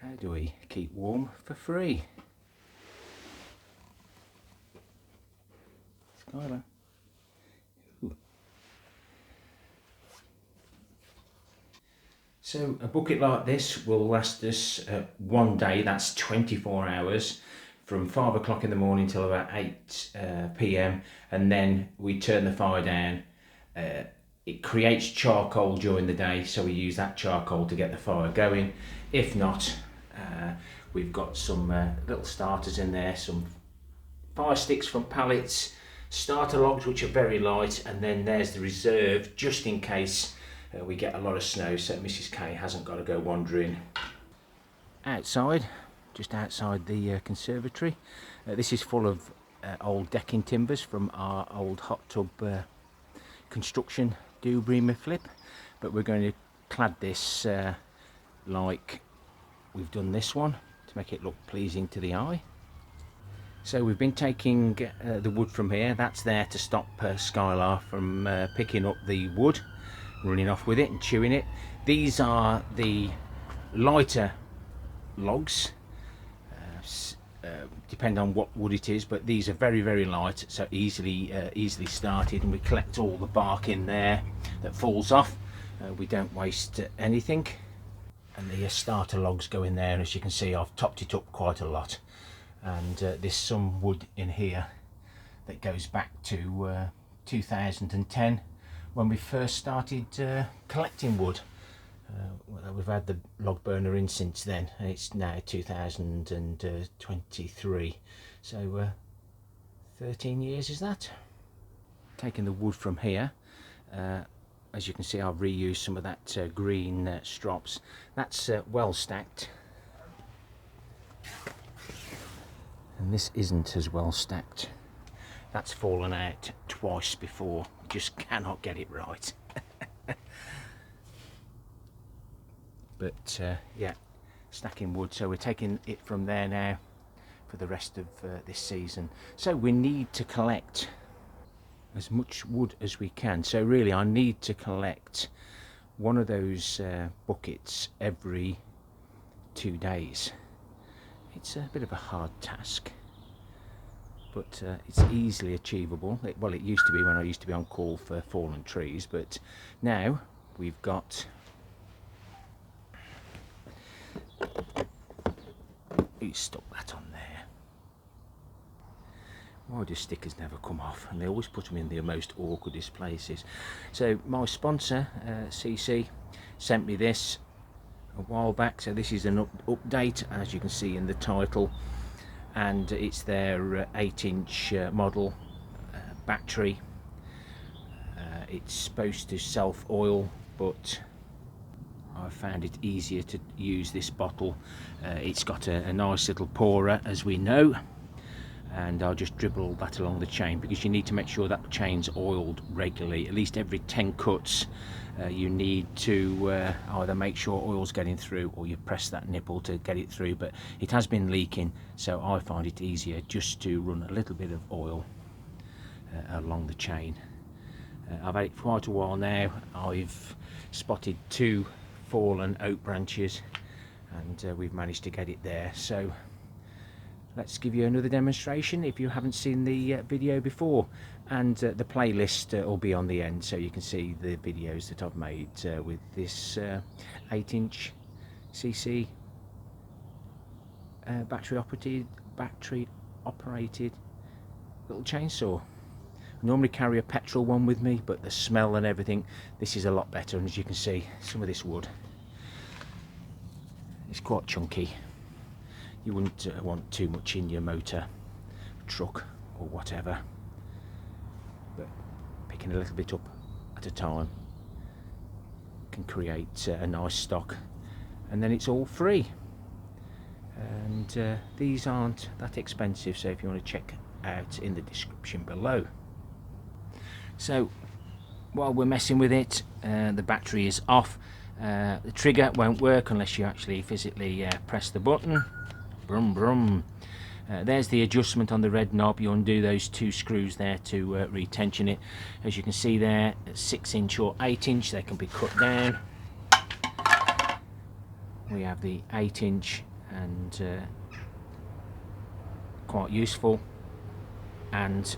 How do we keep warm for free? Skylar. Ooh. So a bucket like this will last us one day, that's 24 hours, from 5 o'clock in the morning till about 8 p.m, and then we turn the fire down. It creates charcoal during the day, so we use that charcoal to get the fire going. If not, we've got some little starters in there, some fire sticks from pallets, starter logs which are very light, and then there's the reserve just in case we get a lot of snow, so Mrs. K hasn't got to go wandering. Outside, just outside the conservatory, this is full of old decking timbers from our old hot tub construction do-breamer flip, but we're going to clad this like we've done this one to make it look pleasing to the eye. So we've been taking the wood from here. That's there to stop Skylar from picking up the wood, running off with it and chewing it. These are the lighter logs, depend on what wood it is, but these are very, very light, so easily started, and we collect all the bark in there that falls off. We don't waste anything, and the starter logs go in there, and as you can see I've topped it up quite a lot, and there's some wood in here that goes back to 2010 when we first started collecting wood. We've had the log burner in since then, and it's now 2023, so 13 years is that. Taking the wood from here, as you can see I've reused some of that green strops. That's well stacked, and this isn't as well stacked. That's fallen out twice before, just cannot get it right. But yeah, stacking wood, so we're taking it from there now for the rest of this season. So we need to collect as much wood as we can, so really I need to collect one of those buckets every 2 days. It's a bit of a hard task, but it's easily achievable. Well, it used to be when I used to be on call for fallen trees, but now we've got... You stuck that on there. Why do stickers never come off? And they always put them in the most awkwardest places. So my sponsor, SeeSii, sent me this a while back. So this is an update, as you can see in the title, and it's their 8-inch model battery. It's supposed to self-oil, but I found it easier to use this bottle. It's got a nice little pourer, as we know, and I'll just dribble that along the chain, because you need to make sure that chain's oiled regularly. At least every 10 cuts you need to either make sure oil's getting through, or you press that nipple to get it through, but it has been leaking, so I find it easier just to run a little bit of oil along the chain. I've had it for quite a while now. I've spotted 2 fallen oak branches, and we've managed to get it there. So let's give you another demonstration if you haven't seen the video before, and the playlist will be on the end, so you can see the videos that I've made with this 8-inch SeeSii battery operated little chainsaw. I normally carry a petrol one with me, but the smell and everything, this is a lot better. And as you can see, some of this wood is quite chunky. You wouldn't want too much in your motor, truck or whatever, but picking a little bit up at a time can create a nice stock, and then it's all free. And these aren't that expensive, so if you want to check out in the description below. So while we're messing with it, the battery is off. The trigger won't work unless you actually physically press the button. Brum brum. There's the adjustment on the red knob. You undo those 2 screws there to retension it. As you can see there, 6-inch or 8-inch, they can be cut down. We have the 8-inch and quite useful. And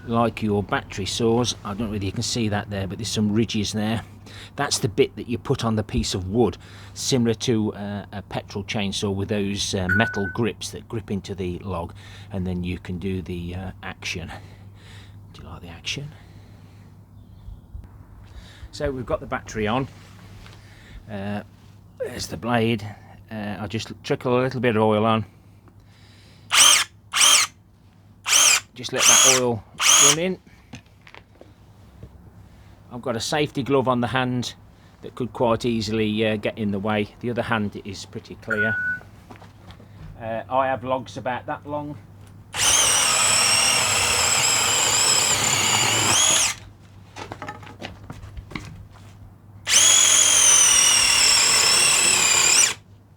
like your battery saws, I don't know whether you can see that there, but there's some ridges there. That's the bit that you put on the piece of wood, similar to a petrol chainsaw, with those metal grips that grip into the log, and then you can do the action. Do you like the action? So we've got the battery on. There's the blade. I'll just trickle a little bit of oil on. Just let that oil run in. I've got a safety glove on the hand that could quite easily get in the way. The other hand is pretty clear. I have logs about that long.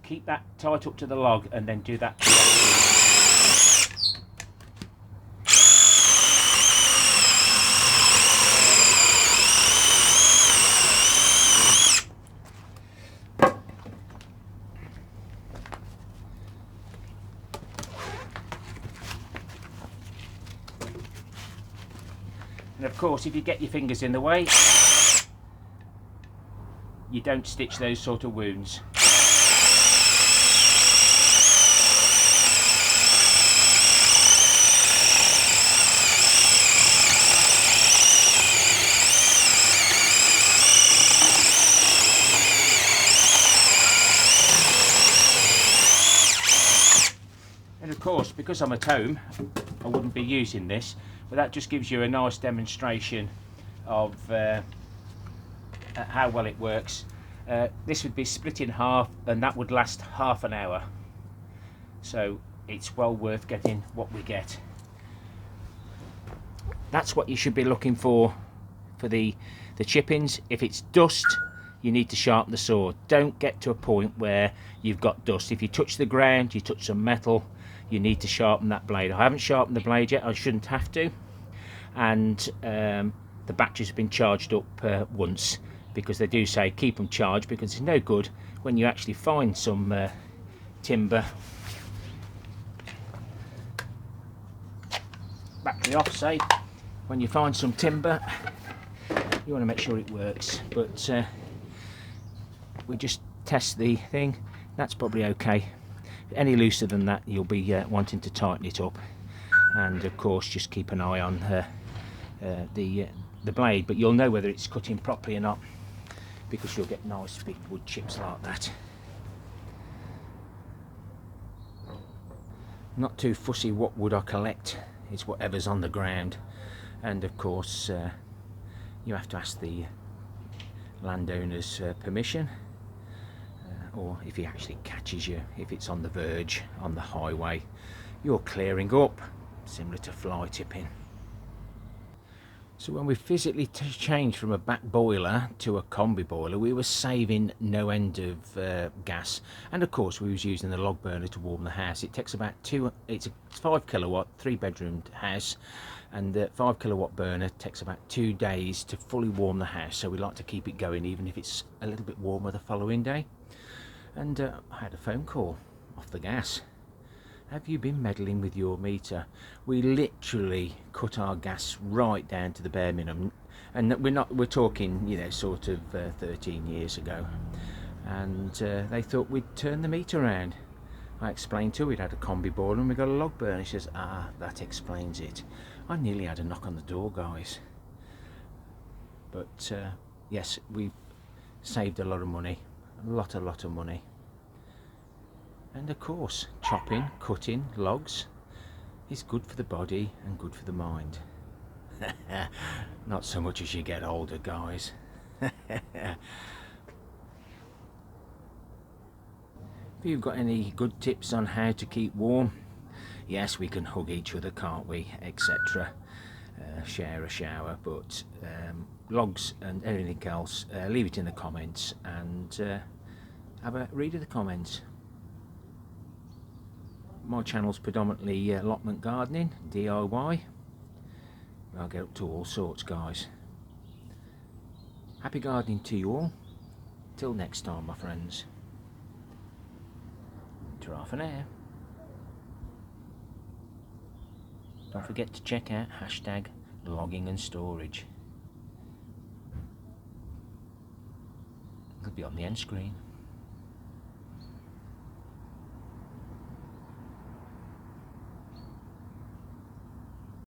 Keep that tight up to the log and then do that. And of course, if you get your fingers in the way, you don't stitch those sort of wounds. And of course, because I'm at home, I wouldn't be using this, but that just gives you a nice demonstration of how well it works. This would be split in half, and that would last half an hour. So it's well worth getting what we get. That's what you should be looking for the chippings. If it's dust, you need to sharpen the saw. Don't get to a point where you've got dust. If you touch the ground, you touch some metal, you need to sharpen that blade. I haven't sharpened the blade yet. I shouldn't have to. And the batteries have been charged up once, because they do say keep them charged, because it's no good when you actually find some timber. Battery off, say. When you find some timber, you want to make sure it works. But we just test the thing. That's probably okay. Any looser than that, you'll be wanting to tighten it up. And of course, just keep an eye on the blade, but you'll know whether it's cutting properly or not, because you'll get nice big wood chips like that. Not too fussy what wood I collect, it's whatever's on the ground. And of course, you have to ask the landowner's permission, or if he actually catches you, if it's on the verge, on the highway, you're clearing up, similar to fly tipping. So when we physically changed from a back boiler to a combi boiler, we were saving no end of gas, and of course we was using the log burner to warm the house. It takes about it's a 5 kilowatt 3-bedroomed house, and the 5 kilowatt burner takes about 2 days to fully warm the house, so we like to keep it going even if it's a little bit warmer the following day. And I had a phone call off the gas. Have you been meddling with your meter? We literally cut our gas right down to the bare minimum, and we're talking, you know, sort of 13 years ago. And they thought we'd turn the meter around. I explained to her we'd had a combi boiler and we got a log burner. She says, ah, that explains it. I nearly had a knock on the door, guys. But yes, we've saved a lot of money, a lot of money. And of course, chopping, cutting logs is good for the body and good for the mind. Not so much as you get older, guys. If you've got any good tips on how to keep warm, yes, we can hug each other, can't we, etc. Share a shower, but logs and anything else, leave it in the comments, and have a read of the comments. My channel's predominantly allotment gardening, DIY. I'll get up to all sorts, guys. Happy gardening to you all. Till next time, my friends. Ta-ra for now. Don't forget to check out hashtag logging and storage. It'll be on the end screen.